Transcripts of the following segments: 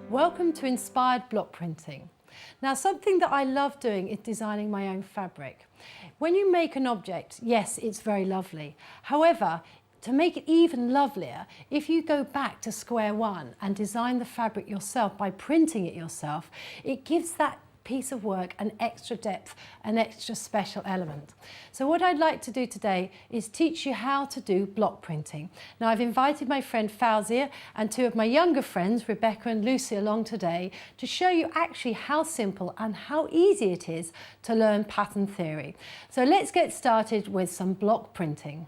Welcome to Inspired Block Printing. Now, something that I love doing is designing my own fabric. When you make an object, yes, it's very lovely. However, to make it even lovelier, if you go back to square one and design the fabric yourself by printing it yourself, it gives that piece of work an extra depth, an extra special element. So what I'd like to do today is teach you how to do block printing. Now, I've invited my friend Fauzia and two of my younger friends, Rebecca and Lucy, along today to show you actually how simple and how easy it is to learn pattern theory. So let's get started with some block printing.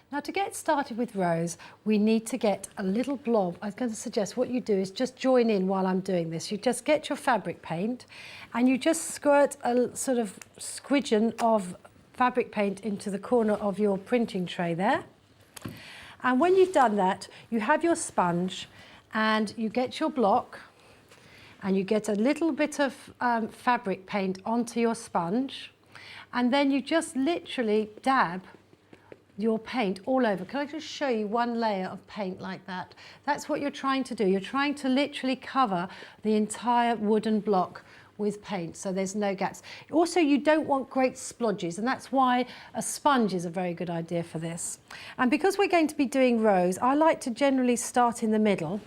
Now, to get started with rows, we need to get a little blob. I was going to suggest what you do is just join in while I'm doing this. You just get your fabric paint and you just squirt a sort of squidgen of fabric paint into the corner of your printing tray there. And when you've done that, you have your sponge and you get your block and you get a little bit of fabric paint onto your sponge, and then you just literally dab your paint all over. Can I just show you one layer of paint like that? That's what you're trying to do. You're trying to literally cover the entire wooden block with paint, so there's no gaps. Also, you don't want great splodges, and that's why a sponge is a very good idea for this. And because we're going to be doing rows, I like to generally start in the middle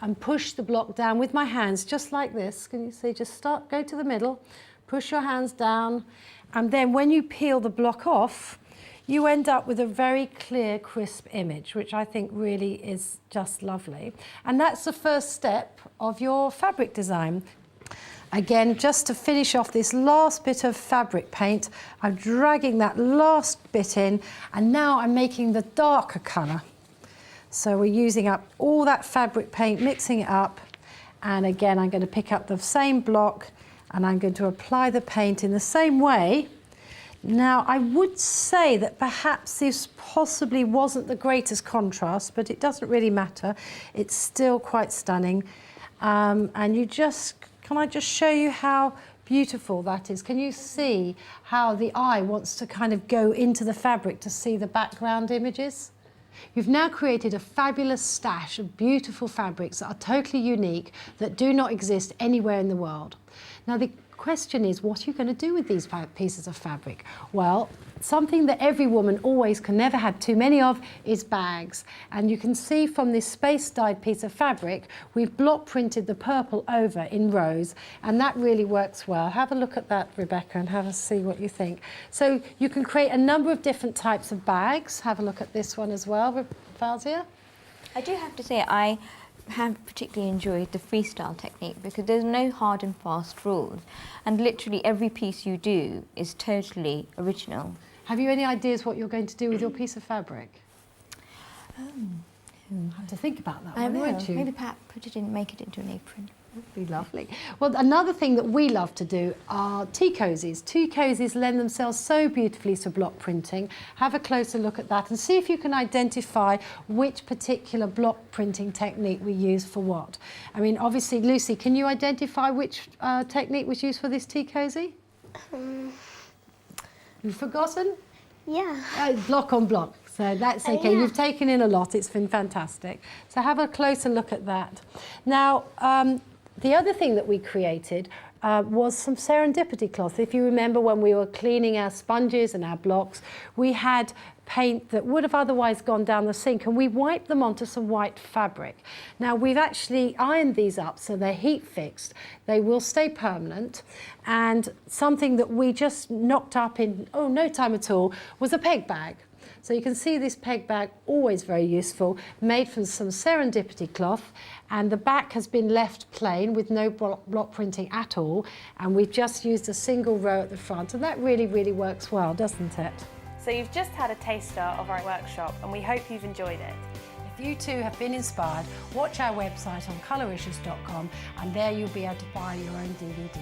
and push the block down with my hands, just like this. Can you see? Just go to the middle, push your hands down, and then when you peel the block off, you end up with a very clear, crisp image, which I think really is just lovely. And that's the first step of your fabric design. Again, just to finish off this last bit of fabric paint, I'm dragging that last bit in, and now I'm making the darker colour. So we're using up all that fabric paint, mixing it up, and again, I'm going to pick up the same block, and I'm going to apply the paint in the same way. Now, I would say that perhaps this possibly wasn't the greatest contrast, but it doesn't really matter. It's still quite stunning. And can I just show you how beautiful that is? Can you see how the eye wants to kind of go into the fabric to see the background images? You've now created a fabulous stash of beautiful fabrics that are totally unique, that do not exist anywhere in the world. Now, the question is, what are you going to do with these pieces of fabric? Well, something that every woman always can never have too many of is bags. And you can see from this space-dyed piece of fabric, we've block printed the purple over in rows, and that really works well. Have a look at that, Rebecca, and have a see what you think. So you can create a number of different types of bags. Have a look at this one as well, Fauzia. I do have to say, I have particularly enjoyed the freestyle technique because there's no hard and fast rules, and literally every piece you do is totally original. Have you any ideas what you're going to do with your piece of fabric? Have to think about that one, won't you? Maybe perhaps make it into an apron. That'd be lovely. Well, another thing that we love to do are tea cozies. Tea cozies lend themselves so beautifully to block printing. Have a closer look at that and see if you can identify which particular block printing technique we use for what. I mean, obviously, Lucy, can you identify which technique was used for this tea cozy? You've forgotten? Yeah. Block on block. So that's okay. Yeah. You've taken in a lot. It's been fantastic. So have a closer look at that. Now, the other thing that we created was some serendipity cloth. If you remember when we were cleaning our sponges and our blocks, we had paint that would have otherwise gone down the sink, and we wiped them onto some white fabric. Now, we've actually ironed these up so they're heat fixed. They will stay permanent, and something that we just knocked up in no time at all was a peg bag. So you can see this peg bag, always very useful, made from some serendipity cloth, and the back has been left plain with no block printing at all, and we've just used a single row at the front, and that really, really works well, doesn't it? So you've just had a taster of our workshop, and we hope you've enjoyed it. If you too have been inspired, watch our website on colouricious.com, and there you'll be able to buy your own DVD.